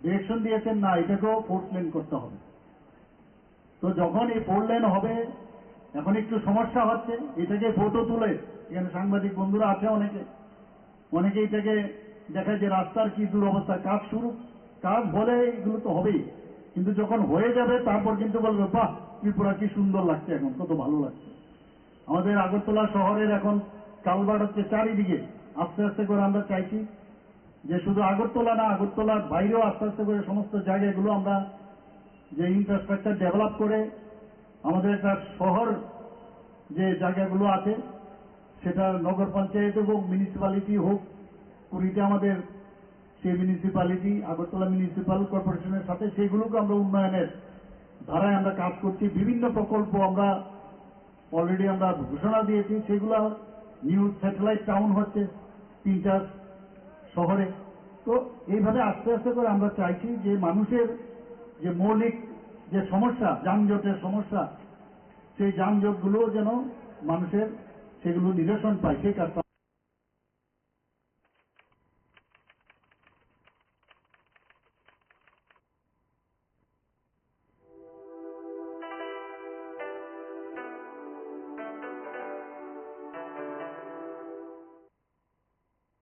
[SPEAKER 2] ডিরেকশন দিয়েছেন না, এটাকেও 4 লেন করতে হবে। তো যখন এই 4 লেন হবে, এখন একটু সমস্যা হচ্ছে, এটাকে ফটো তুলে, এখানে সাংবাদিক বন্ধুরা আছে অনেকে এটাকে দেখায় যে রাস্তার কি দুরবস্থা। কাজ হলে এগুলো তো হবেই, কিন্তু যখন হয়ে যাবে তারপর কিন্তু বলবে বাহ ত্রিপুরা কি সুন্দর লাগছে, এখন কত ভালো লাগছে। আমাদের আগরতলা শহরের এখন কালভার্ট হচ্ছে চারিদিকে। আস্তে আস্তে করে আমরা চাইছি যে শুধু আগরতলা না, আগরতলার বাইরেও আস্তে আস্তে করে সমস্ত জায়গাগুলো আমরা যে ইনফ্রাস্ট্রাকচার ডেভেলপ করে আমাদের একটা শহর যে জায়গাগুলো আছে, সেটা নগর পঞ্চায়েত হোক, মিউনিসিপ্যালিটি হোক, পুরীতে আমাদের সেই মিউনিসিপ্যালিটি, আগরতলা মিউনিসিপ্যাল কর্পোরেশনের সাথে সেইগুলোকে আমরা উন্নয়নের ধারায় আমরা কাজ করছি। বিভিন্ন প্রকল্প আমরা অলরেডি আমরা ঘোষণা দিয়েছি, সেগুলো নিউ স্যাটেলাইট টাউন হচ্ছে 3টা শহরে। তো এইভাবে আস্তে আস্তে করে আমরা চাইছি যে মানুষের যে মৌলিক যে সমস্যা, যানজটের সমস্যা, সেই যানজটগুলো যেন মানুষের সেগুলো নিরসন পায়, সেই কাজটা